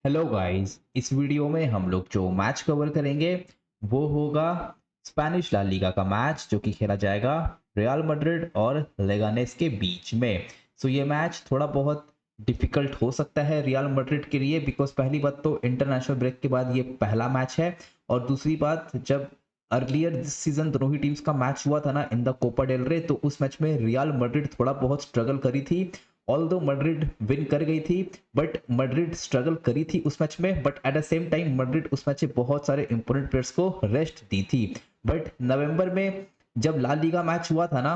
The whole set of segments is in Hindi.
हेलो गाइस, इस वीडियो में हम लोग जो मैच कवर करेंगे वो होगा स्पेनिश ला लीगा का मैच जो कि खेला जाएगा रियल मैड्रिड और लेगानेस के बीच में। ये मैच थोड़ा बहुत डिफिकल्ट हो सकता है रियल मैड्रिड के लिए, बिकॉज पहली बात तो इंटरनेशनल ब्रेक के बाद ये पहला मैच है, और दूसरी बात जब अर्लियर दिस सीजन दोनों ही टीम्स का मैच हुआ था ना इन द कोपा डेल रे, तो उस मैच में रियल मैड्रिड थोड़ा बहुत स्ट्रगल करी थी। ऑल्दो मैड्रिड विन कर गई थी, बट मैड्रिड स्ट्रगल करी थी उस मैच में, but at the same time Madrid उस मैच में बहुत सारे इंपोर्टेंट प्लेयर्स को रेस्ट दी थी। बट नवंबर में जब ला लीगा मैच हुआ था ना,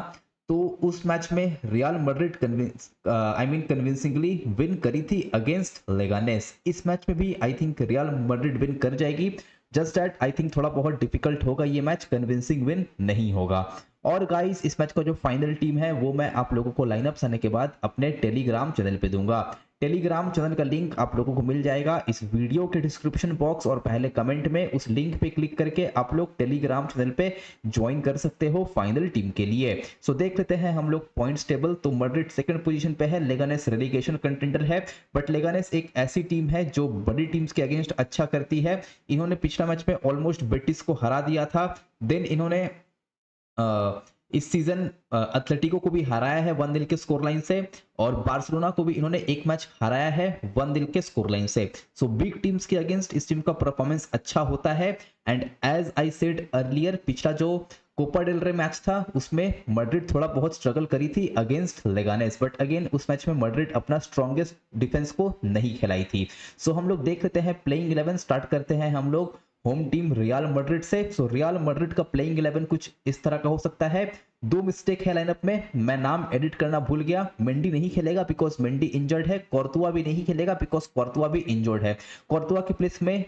तो उस मैच में रियल मैड्रिड कन्विंसिंगली विन करी थी अगेंस्ट लेगानेस। इस मैच में भी I think real Madrid win कर जाएगी, जस्ट दैट आई थिंक थोड़ा बहुत डिफिकल्ट होगा ये मैच, कन्विंसिंग विन नहीं होगा। और गाइस, इस मैच का जो फाइनल टीम है वो मैं आप लोगों को लाइनअप्स आने के बाद अपने टेलीग्राम चैनल पे दूंगा। टेलीग्राम चैनल का लिंक आप लोगों को मिल जाएगा इस वीडियो के डिस्क्रिप्शन बॉक्स और पहले कमेंट में। उस लिंक पे क्लिक करके आप लोग टेलीग्राम चैनल पे ज्वाइन कर सकते हो फाइनल टीम के लिए। देख लेते हैं हम लोग पॉइंट्स टेबल। तो मैड्रिड सेकंड पोजीशन पे है, लेगानेस रेलीगेशन कंटेंडर है, बट लेगानेस एक ऐसी टीम है जो बड़ी टीम्स के अगेंस्ट अच्छा करती है। इन्होंने पिछला मैच में ऑलमोस्ट बेटिस को हरा दिया था। देन इन्होंने इस सीजन एथलेटिको को भी हराया है 1-0 के स्कोर लाइन से, और बार्सिलोना को भी इन्होंने एक मैच हराया है 1-0 के स्कोर लाइन से। बिग टीम्स के अगेंस्ट इस टीम का परफॉर्मेंस अच्छा होता है। And as I said earlier, पिछला जो कोपा डेल रे मैच था उसमें मैड्रिड थोड़ा बहुत स्ट्रगल करी थी अगेंस्ट लेगानेस, बट अगेन उस मैच में मैड्रिड अपना स्ट्रॉन्गेस्ट डिफेंस को नहीं खिलाई थी। हम लोग देख लेते हैं प्लेइंग 11। स्टार्ट करते हैं हम लोग होम टीम रियल मैड्रिड से। रियल मैड्रिड का प्लेइंग 11 कुछ इस तरह का हो सकता है। दो मिस्टेक है लाइनअप में, मैं नाम एडिट करना भूल गया। मेंडी नहीं खेलेगा बिकॉज मेंडी इंजर्ड है। कोर्तुआ भी नहीं खेलेगा बिकॉज कोर्तुआ भी इंजर्ड है। कोर्तुआ के प्लेस में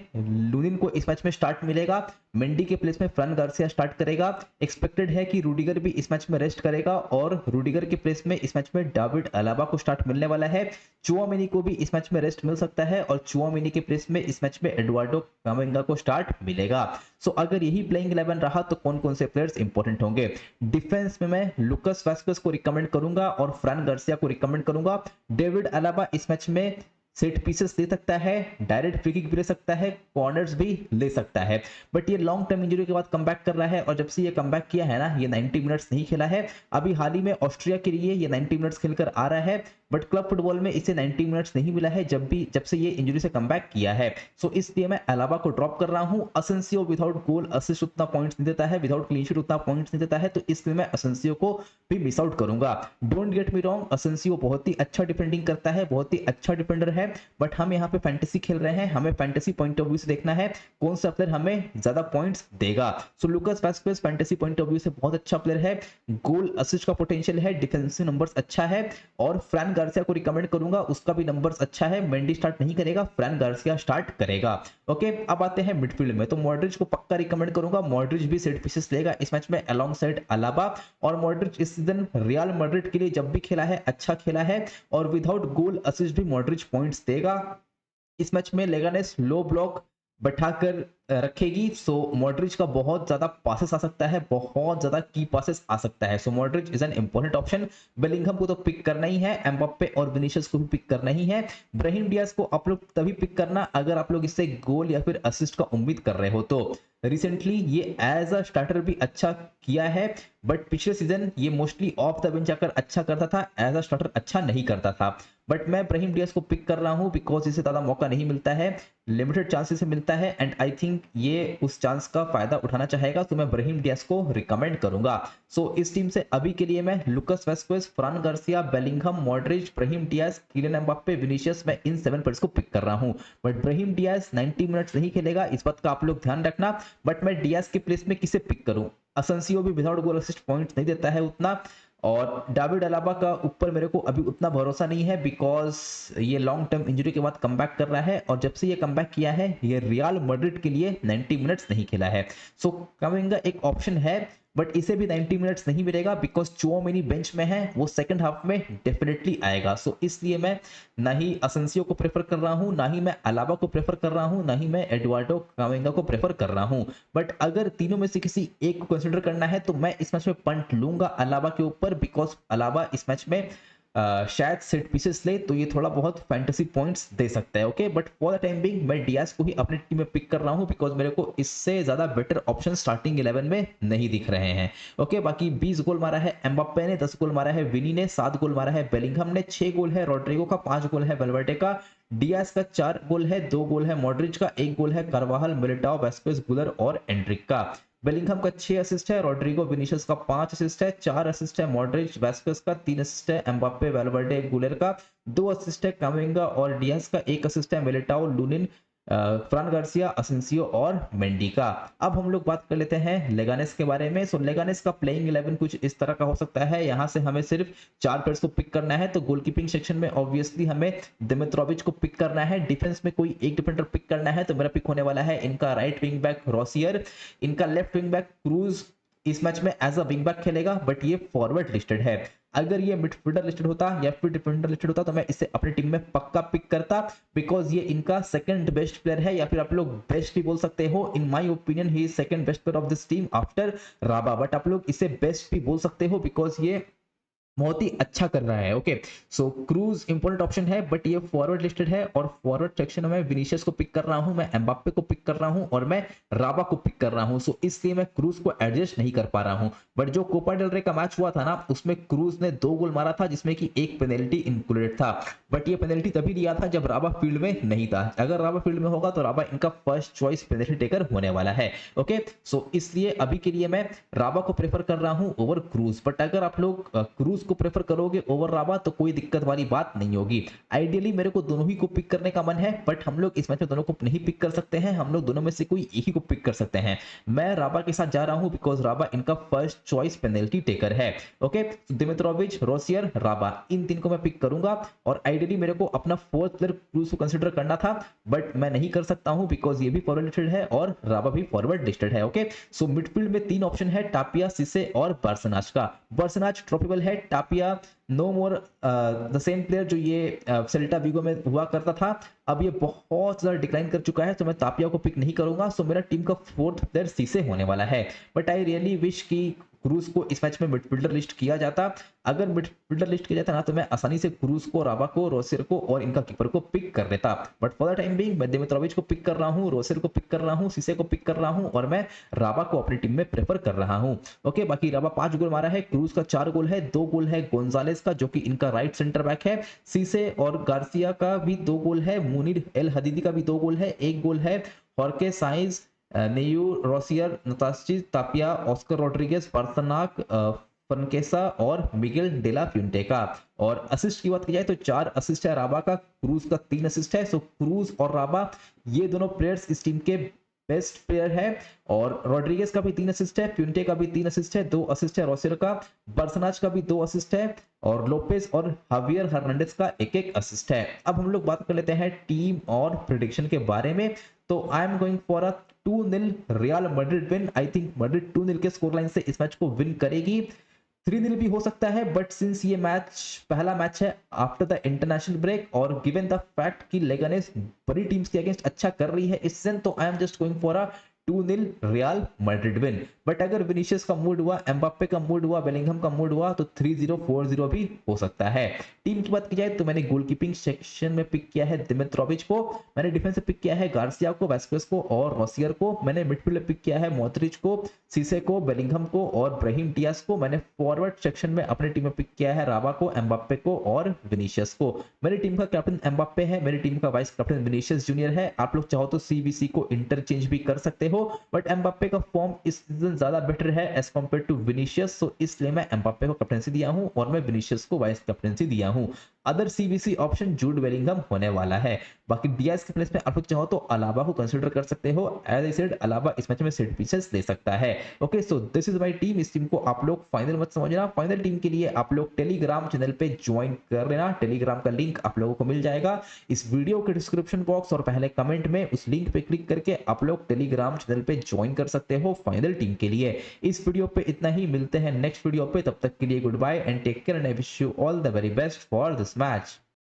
लूनिन को इस मैच में स्टार्ट मिलेगा। मेंडी के प्लेस में फ्रैन गार्सिया स्टार्ट करेगा। एक्सपेक्टेड है कि रूडिगर भी इस मैच में रेस्ट करेगा, और रूडिगर के प्लेस में इस मैच में डेविड अलाबा को स्टार्ट मिलने वाला है। चुआमेनी को भी इस मैच में रेस्ट मिल सकता है, और चुआमेनी के प्लेस में इस मैच में एडुआर्डो कामेंगा को स्टार्ट मिलेगा। अगर यही प्लेइंग 11 रहा तो कौन कौन से प्लेयर्स इंपॉर्टेंट होंगे? डिफेंस में मैं लुकास वास्केस को रिकमेंड करूंगा और फ्रैन गार्सिया को रिकमेंड करूंगा। डेविड अलाबा इस मैच में सेट पीसेस दे सकता है, डायरेक्ट फ्री किक भी ले सकता है, कॉर्नर्स भी ले सकता है। बट ये लॉन्ग टर्म इंजरी के बाद कमबैक कर रहा है, और जब से ये कमबैक किया है ना, ये 90 मिनट्स नहीं खेला है। अभी हाल ही में ऑस्ट्रिया के लिए ये 90 मिनट्स खेलकर आ रहा है, बट क्लब फुटबॉल में इसे 90 मिनट्स नहीं मिला है जब से ये इंजरी से कमबैक किया है। इसलिए मैं अलाबा को ड्रॉप कर रहा हूं। असेंसियो विदाउट गोल असिस्ट उतना पॉइंट्स नहीं देता है, विदाउट क्लीन शीट उतना पॉइंट्स नहीं देता है, तो इसलिए मैं असेंसियो को भी मिस आउट करूंगा। Don't get me wrong, Asensio बहुत ही अच्छा डिफेंडिंग करता है, बहुत ही अच्छा डिफेंडर है, बट हम यहाँ पे फैंटेसी खेल रहे हैं, हमें फैंटेसी पॉइंट ऑफ व्यू से देखना है कौन सा प्लेयर हमें ज्यादा पॉइंट्स देगा। Lucas Vazquez fantasy point of view से बहुत अच्छा प्लेयर है, गोल असिस्ट का पोटेंशियल है, डिफेंसिव नंबर्स अच्छा है, और फ्रैन गार्सिया को रिकमेंड करूंगा, उसका भी नंबर्स अच्छा है। मेंडी स्टार्ट नहीं करेगा, फ्रैन गार्सिया स्टार्ट करेगा। ओके, अब आते हैं मिडफील्ड में। मॉड्रिच को पक्का रिकमेंड करूंगा, मॉड्रिच भी सेट पीसेस लेगा इस मैच में अलोंग साइड अलाबा। और मॉड्रिच इस सीजन रियल मैड्रिड के लिए जब भी खेला है अच्छा खेला है, और विदाउट गोल असिस्ट भी मॉड्रिच पॉइंट्स देगा। इस मैच में लेगानेस लो ब्लॉक बैठाकर रखेगी, मॉड्रिच का बहुत ज्यादा पासेस आ सकता है, बहुत ज्यादा की पासेस आ सकता है। Modric is an important option. Bellingham को तो पिक करना ही है, एम्बाप्पे और विनीशियस को भी पिक करना ही है। ब्राहिम डियाज को आप लोग तभी पिक करना अगर आप लोग इससे गोल या फिर असिस्ट का उम्मीद कर रहे हो। तो रिसेंटली ये एज अ स्टार्टर भी अच्छा किया है, बट पिछले सीजन ये मोस्टली ऑफ द बेंच आकर अच्छा करता था, एज अ स्टार्टर अच्छा नहीं करता था। बट मैं ब्राहिम डियाज को पिक कर रहा हूं बिकॉज इसे ज्यादा मौका नहीं मिलता है, लिमिटेड चांसेस से मिलता है, एंड आई थिंक ये उस चांस का फायदा उठाना चाहेगा, तो मैं ब्राहिम डियाज को रिकमेंड करूंगा। इस टीम से अभी के लिए मैं Lucas Vazquez, Fran Garcia, Bellingham, Modric, Brahim Diaz, Kylian Mbappe, Vinicius, मैं इन 7 प्लेयर्स को पिक कर रहा हूं। बट ब्राहिम डियाज 90 मिनट्स नहीं खेलेगा, इस बात का आप लोग ध्यान रखना। बट मैं डियाज के प्लेस में किसे पिक करूं? असेंसियो भी विदाउट गोल असिस्ट पॉइंट्स नहीं देता है उतना, और डेविड अलाबा का ऊपर मेरे को अभी उतना भरोसा नहीं है बिकॉज ये लॉन्ग टर्म इंजरी के बाद कमबैक कर रहा है, और जब से ये कमबैक किया है ये रियल मैड्रिड के लिए 90 मिनट्स नहीं खेला है। कमिंगा एक ऑप्शन है, बट इसे भी 90 मिनट्स नहीं मिलेगा बिकॉज चुआमेनी बेंच में है, वो सेकंड हाफ में डेफिनेटली आएगा। इसलिए मैं ना ही असेंसियो को प्रेफर कर रहा हूं, ना ही मैं अलाबा को प्रेफर कर रहा हूं, ना ही मैं एडुआर्डो कामेंगा को प्रेफर कर रहा हूं। बट अगर तीनों में से किसी एक को कंसिडर करना है तो मैं इस मैच में पंट लूंगा अलाबा के ऊपर, बिकॉज अलाबा इस मैच में शायद सेट पीसेस ले तो ये थोड़ा बहुत फैंटेसी पॉइंट्स दे सकता है। Okay, but for the time being मैं डियास को ही अपनी टीम में पिक कर रहा हूँ बिकॉज मेरे को इससे ज्यादा बेटर ऑप्शन स्टार्टिंग 11 में नहीं दिख रहे हैं। ओके, बाकी 20 गोल मारा है एम्बाप्पे ने, 10 गोल मारा है विनी ने, 7 गोल मारा है बेलिंघम ने, 6 गोल है रॉड्रिगो का, 5 गोल है वेल्वर्टे का, डियास का 4 गोल है, 2 गोल है मॉड्रिच का, 1 गोल है कार्वाहल, मिलिटाओ, वेस्केस, गुलर और एंड्रिक का। बेलिंघम का 6 असिस्ट है, रॉड्रिगो विनीशियस का 5 असिस्ट है, 4 असिस्ट है मॉड्रिच वेस्केस का, 3 असिस्ट है एम्बाप्पे वेल्वर्डे गुलेर का, 2 असिस्ट है कामिंगा और डियास का, 1 असिस्ट है मिलिटाओ, लूनिन, फ्रान गार्सिया, असेंसियो और मेंडी का। अब हम लोग बात कर लेते हैं लेगानेस के बारे में। सो लेगानेस का प्लेइंग 11 कुछ इस तरह का हो सकता है। यहाँ से हमें सिर्फ 4 प्लेयर्स को पिक करना है। तो गोलकीपिंग सेक्शन में ऑब्वियसली हमें दिमित्रोविच को पिक करना है, डिफेंस में कोई एक डिफेंडर पिक करना है। तो मेरा पिक होने वाला है इनका राइट विंग बैक रोसियर, इनका लेफ्ट विंग बैक क्रूज इस मैच में एज अ विंग बैक खेलेगा, बट ये फॉरवर्ड लिस्टेड है। अगर ये मिडफील्डर लिस्टेड होता या फिर डिफेंडर लिस्टेड होता तो मैं इसे अपनी टीम में पक्का पिक करता बिकॉज ये इनका सेकंड बेस्ट प्लेयर है, या फिर आप लोग बेस्ट भी बोल सकते हो। In my opinion he is second best player of this team after Raba, but आप लोग इसे बेस्ट भी बोल सकते हो बिकॉज ये बहुत ही अच्छा कर रहा है। ओके, सो क्रूज इंपॉर्टेंट ऑप्शन है बट ये फॉरवर्ड लिस्टेड है और फॉरवर्ड सेक्शन में विनीशियस को पिक कर रहा हूं, मैं एम्बाप्पे को पिक कर रहा हूं और मैं राबा को पिक कर रहा हूं। सो इसलिए मैं क्रूज को एडजस्ट नहीं कर पा रहा हूं। बट जो कोपा डेल रे का मैच हुआ था ना, उसमें क्रूज ने 2 गोल मारा था जिसमें कि एक पेनल्टी इंक्लूडेड था। बट ये पेनल्टी तभी लिया था जब राबा फील्ड में नहीं था। अगर राबा फील्ड में होगा तो राबा इनका फर्स्ट चॉइस पेनल्टी टेकर होने वाला है। ओके, सो इसलिए अभी के लिए मैं राबा को प्रेफर कर रहा हूं ओवर क्रूज। बट अगर आप लोग क्रूज को प्रेफर करोगे ओवर राबा तो कोई दिक्कत वाली बात नहीं होगी। आइडियली मेरे को दोनों ही को पिक करने का मन है, बट हम लोग इस मैच में दोनों को नहीं पिक कर सकते हैं। हम लोग दोनों में से कोई एक ही को पिक कर सकते हैं। मैं राबा के साथ जा रहा हूं बिकॉज राबा इनका फर्स्ट चॉइस पेनल्टी टेकर है। ओके, दिमित्रोविच, रोसियर, राबा, इन 3 को मैं पिक करूंगा। और आइडियली मेरे को अपना फोर्थ प्लेयर क्रूज को कंसिडर करना था बट मैं नहीं कर सकता हूं बिकॉज ये भी फॉरवर्ड लिस्टेड है और राबा भी फॉरवर्ड लिस्टेड है। ओके, सो मिडफील्ड में 3 ऑप्शन है, टापिया, सिसे और बर्सनाच का। बर्सनाच ट्रॉफेबल है, Tapia no more the same player जो ये सेल्टा विगो में हुआ करता था, अब ये बहुत ज्यादा डिक्लाइन कर चुका है। तो मैं तापिया को पिक नहीं करूंगा। सो मेरा टीम का फोर्थ प्लेयर सीसे होने वाला है। बट आई रियली विश कि क्रूज को इस मैच में मिडफील्डर लिस्ट किया जाता। अगर मिडफील्डर लिस्ट किया जाता ना तो मैं आसानी से क्रूज को, राबा को, रोसियर को और इनका कीपर को पिक कर लेता। But for the time being मैं दिमित्रोविच को पिक कर रहा हूँ, रोसियर को पिक कर रहा हूँ, सीसे को पिक कर रहा हूँ और मैं राबा को अपनी टीम में प्रेफर कर रहा हूँ। ओके, बाकी राबा 5 गोल मारा है, क्रूज का 4 गोल है, 2 गोल है गोंजालेस का जो कि इनका राइट सेंटर बैक है, सीसे और गार्सिया का भी 2 गोल है, मुनीर एल हदीदी का भी 2 गोल है, 1 गोल है हॉर्के साइंस, नेयू, रोसियर, नतास्ची, तापिया, ऑस्कर रोड्रिगेज, बर्सनाक, फनकेसा और मिगेल डेला फ्यूंटे का। और असिस्ट की बात की जाए तो 4 असिस्ट है राबा का, क्रूज का 3 असिस्ट है। सो क्रूज और राबा ये दोनों प्लेयर्स इस टीम के बेस्ट प्लेयर है। और रॉड्रिगेज का भी 3 असिस्ट है, फ्यूंटे का भी 3 असिस्ट है, 2 असिस्ट है रोसियर का, बर्सनाच का भी 2 असिस्ट है और लोपेस और हावियर हर्नांडेज का 1-1 असिस्ट है। अब हम लोग बात कर लेते हैं टीम और प्रेडिक्शन के बारे में। तो I am going for a 2-0 real Madrid win. I think Madrid 2-0 के स्कोर लाइन से इस मैच को विन करेगी। 3-0 भी हो सकता है बट सिंस ये मैच पहला मैच है आफ्टर द इंटरनेशनल ब्रेक और गिवन द फैक्ट कि लेगानेस बड़ी टीम्स के अगेंस्ट अच्छा कर रही है इस सीजन, तो I am just going for a 2-0 real Madrid win. But अगर विनीशियस का मूड हुआ, एम्बाप्पे का मूड हुआ, बेलिंघम का मूड हुआ तो 3-0 4-0 भी हो सकता है। टीम की बात की जाए तो मैंने गोलकीपिंग सेक्शन में पिक किया है दिमित्रोविच को, मैंने डिफेंस में पिक किया है गार्सिया को, वेस्केस को और रोसियर को, मैंने मिडफील्ड में पिक किया है मॉड्रिच को, सीसे को, बेलिंघम को और ब्राहिम डियास को। मैंने फॉरवर्ड सेक्शन में अपनी टीम में पिक किया है राबा को, एम्बाप्पे को और विनीशियस को। मेरी टीम का कैप्टन एम्बाप्पे है, मेरी टीम का वाइस कैप्टन विनीशियस जूनियर है। आप लोग चाहो तो सीबीसी को इंटरचेंज भी कर सकते हो बट एम्बाप्पे का फॉर्म इस सीजन ज्यादा बेटर है एज कंपेयर टू विनीशियस, सो इसलिए मैं एम्बाप्पे को कैप्टनसी दिया हूं और मैं विनीशियस को वाइस कैप्टनसी दिया हूं। अदर सीबीसी ऑप्शन जूड बेलिंघम होने वाला है। बाकी डियास के प्लेस में आप लोग चाहो तो अलावा को कंसीडर कर सकते हो। एज आई सेड अलावा इस मैच में सेट पीसेस दे सकता है। Okay, so this is my team. इस टीम को आप लोग फाइनल मत समझना। फाइनल टीम के लिए आप लोग टेलीग्राम चैनल पे ज्वाइन कर लेना। टेलीग्राम का लिंक आप लोगों को मिल जाएगा इस वीडियो के डिस्क्रिप्शन बॉक्स और पहले कमेंट में। उस लिंक पे क्लिक करके आप लोग टेलीग्राम चैनल पे ज्वाइन कर सकते हो फाइनल टीम के लिए। इस वीडियो पे इतना ही, मिलते हैं नेक्स्ट वीडियो पे। तब तक के लिए goodbye and take care and I wish you all the very best for this match.